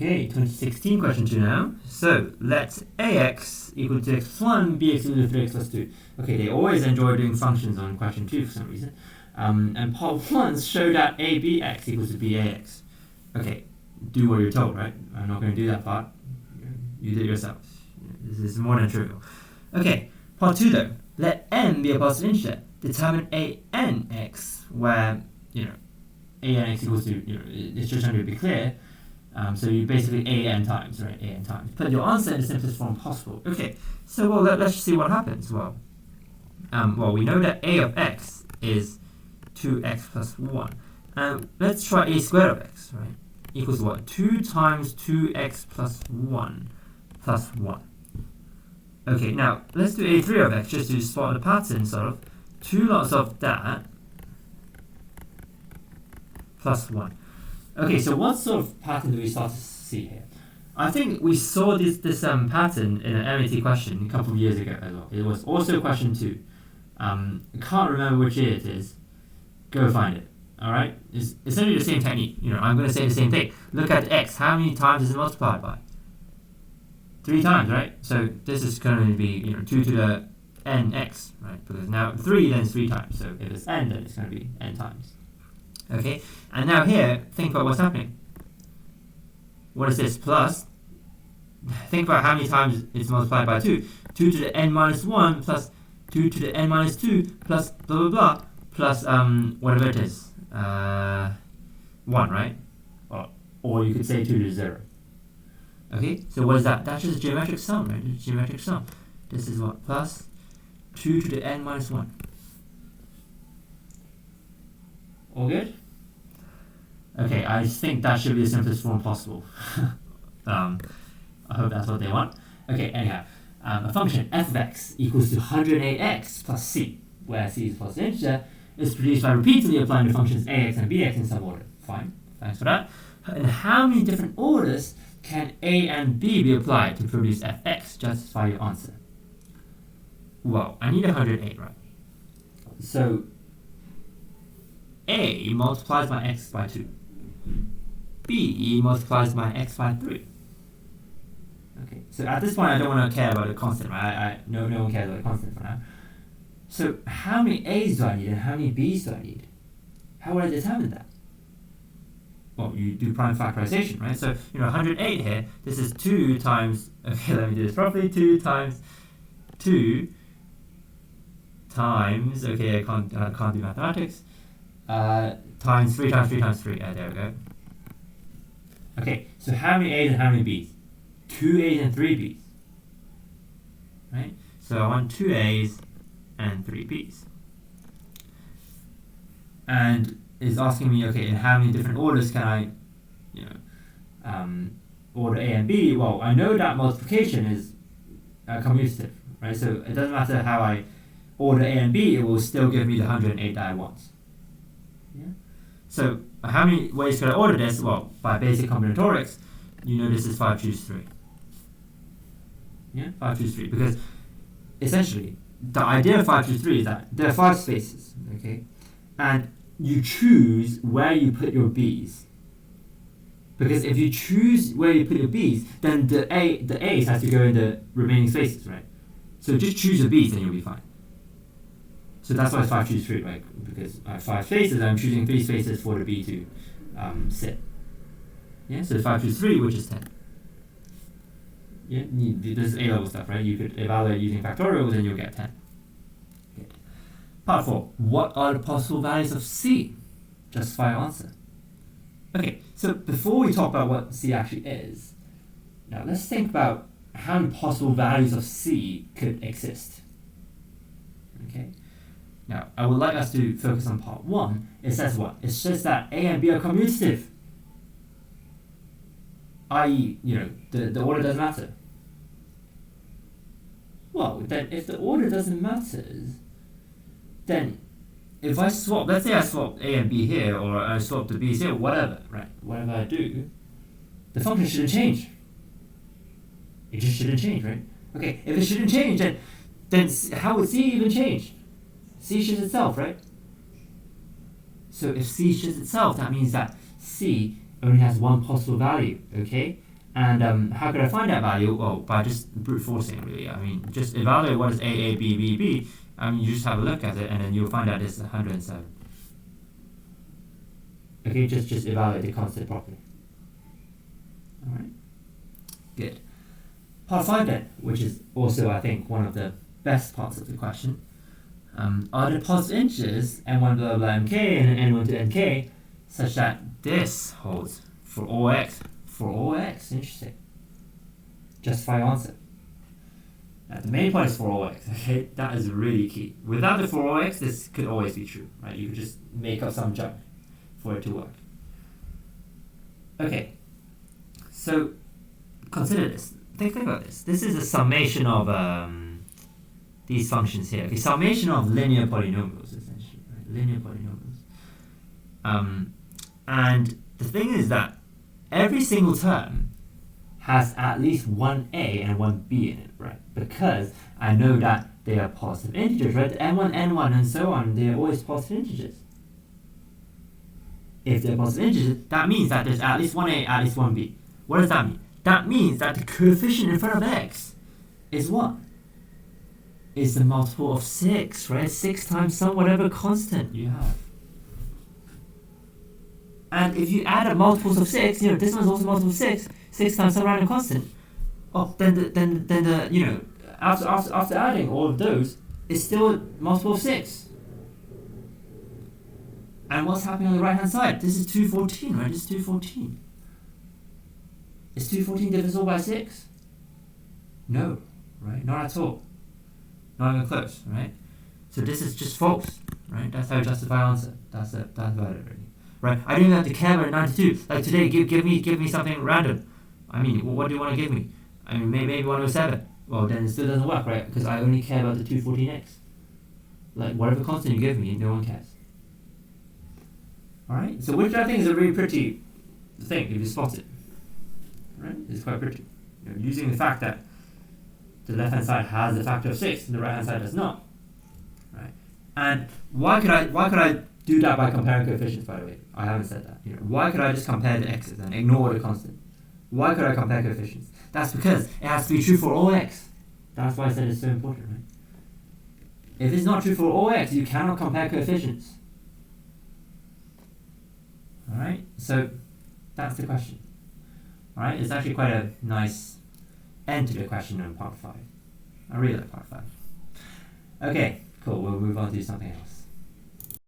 Okay, 2016 question 2 now. So, let ax equal to x plus 1, bx equal to 3x plus 2. Okay, they always enjoy doing functions on question 2 for some reason. And part 1 show that abx equals to bax. Okay, do what you're told, right? I'm not going to do that part. You do it yourself. This is more than trivial. Okay, part 2 though. Let n be a positive integer. Determine anx, where, anx equals to, it's just trying to be clear. So you basically an times, right? An times. Put your answer in the simplest form possible. Okay, so well, let's see what happens. Well, we know that a of x is 2x plus 1. Let's try a squared of x, right? Equals what? 2 times 2x plus 1 plus 1. Okay, now let's do a3 of x just to spot the pattern, sort of. 2 lots of that plus 1. Okay, so what sort of pattern do we start to see here? I think we saw this pattern in an MAT question a couple of years ago as well. It was also question 2. I can't remember which year it is. Go find it. Alright? It's essentially the same technique. I'm going to say the same thing. Look at x. How many times is it multiplied by? 3 times, right? So this is going to be 2 to the nx, right? Because now 3 then is 3 times. So if it's n, then it's going to be n times. Okay, and now here, think about what's happening. What is this? Plus, think about how many times it's multiplied by 2. 2 to the n minus 1 plus 2 to the n minus 2 plus blah blah blah plus whatever it is. 1, right? Or you could say 2 to the 0. Okay, so what is that? That's just a geometric sum, right? It's a geometric sum. This is what? Plus 2 to the n minus 1. All good? Okay, I think that should be the simplest form possible. I hope that's what they want. Okay, anyhow, a function f of x equals to 108x plus c, where c is a positive integer, is produced by repeatedly applying the functions ax and bx in some order. Fine, thanks for that. And how many different orders can a and b be applied to produce fx? Justify your answer. Well, I need 108, right? So a multiplies my x by 2. B multiplies my x by 3. Okay, so at this point I don't want to care about the constant, right? No one cares about the constant for now. So how many a's do I need and how many b's do I need? How would I determine that? Well, you do prime factorization, right? So 108 here. This is 2 times. Okay, let me do this properly. 2 times 2 times. Okay, I can't do mathematics. Times 3 times 3 times 3. There we go. Okay, so how many a's and how many b's? 2 a's and 3 b's. Right? So I want 2 a's and 3 b's. And it's asking me, okay, in how many different orders can I, order a and b? Well, I know that multiplication is commutative, right? So it doesn't matter how I order a and b, it will still give me the 108 that I want. Yeah. So how many ways could I order this? Well, by basic combinatorics, this is 5 choose 3. Yeah, 5 choose 3. Because essentially, the idea of 5 choose 3 is that there are 5 spaces, okay? And you choose where you put your b's. Because if you choose where you put your b's, then the a's has to go in the remaining spaces, right? So just choose your b's and you'll be fine. So that's why it's 5 choose 3, right? Because I have 5 spaces, I'm choosing 3 spaces for the b to sit. Yeah, so 5 choose 3, which is 10. Yeah, this is A-level stuff, right? You could evaluate using factorials and you'll get 10. Okay. Part 4. What are the possible values of c? Justify your answer. Okay, so before we talk about what c actually is, now let's think about how many possible values of c could exist. Okay. Now, I would like us to focus on part 1. It says what? It says that a and b are commutative. I.e., the order doesn't matter. Well, then if the order doesn't matter, then if I swap, let's say I swap a and b here, or I swap the b's here, whatever, right? Whatever I do, the function shouldn't change. It just shouldn't change, right? Okay, if it shouldn't change, then how would c even change? C shifts itself, right? So if c shifts itself, that means that c only has one possible value, okay? And how could I find that value? Well, by just brute forcing, really. I mean, just evaluate what is A, B, B, B. I mean, you just have a look at it, and then you'll find out it's 107. Okay, just evaluate the constant properly. All right, good. Part 5 then, which is also, I think, one of the best parts of the question. Are the positive integers n1 blah blah mk and n1 to nk such that this holds for all x? For all x, interesting. Justify your answer. Now, the main point is for all x, okay? That is really key. Without the for all x, this could always be true, right? You could just make up some junk for it to work. Okay, so consider this. Think about this. This is a summation of these functions here. Okay, summation of linear polynomials, essentially, right? Linear polynomials. And the thing is that every single term has at least one A and one B in it, right? Because I know that they are positive integers, right? n1, n1, and so on, they are always positive integers. If they're positive integers, that means that there's at least one A, at least one B. What does that mean? That means that the coefficient in front of x is what? Is the multiple of 6, right? 6 times some whatever constant you have. And if you add up multiples of 6, this one's also multiple of 6, 6 times some random constant. Oh, then the after adding all of those, it's still multiple of 6. And what's happening on the right hand side? This is 214, right? This is 214. Is 214 divisible by 6? No, right? Not at all. Not even close, right? So this is just false, right? That's how you justify answer. That's about it, really. Right? I don't even have to care about 92. Like today, give me something random. I mean, what do you want to give me? I mean, maybe 107. Well, then it still doesn't work, right? Because I only care about the 214x. Like whatever constant you give me, no one cares. All right. So which I think is a really pretty thing if you spot it. Right? It's quite pretty. Using the fact that the left-hand side has a factor of 6 and the right-hand side does not. Right? And why could I do that by comparing coefficients, by the way? I haven't said that. Why could I just compare the x's and ignore the constant? Why could I compare coefficients? That's because it has to be true for all x. That's why I said it's so important, right? If it's not true for all x, you cannot compare coefficients. Alright? So that's the question. Alright? It's actually quite a nice end to the question in part 5. I really like part 5. Okay, cool. We'll move on to something else.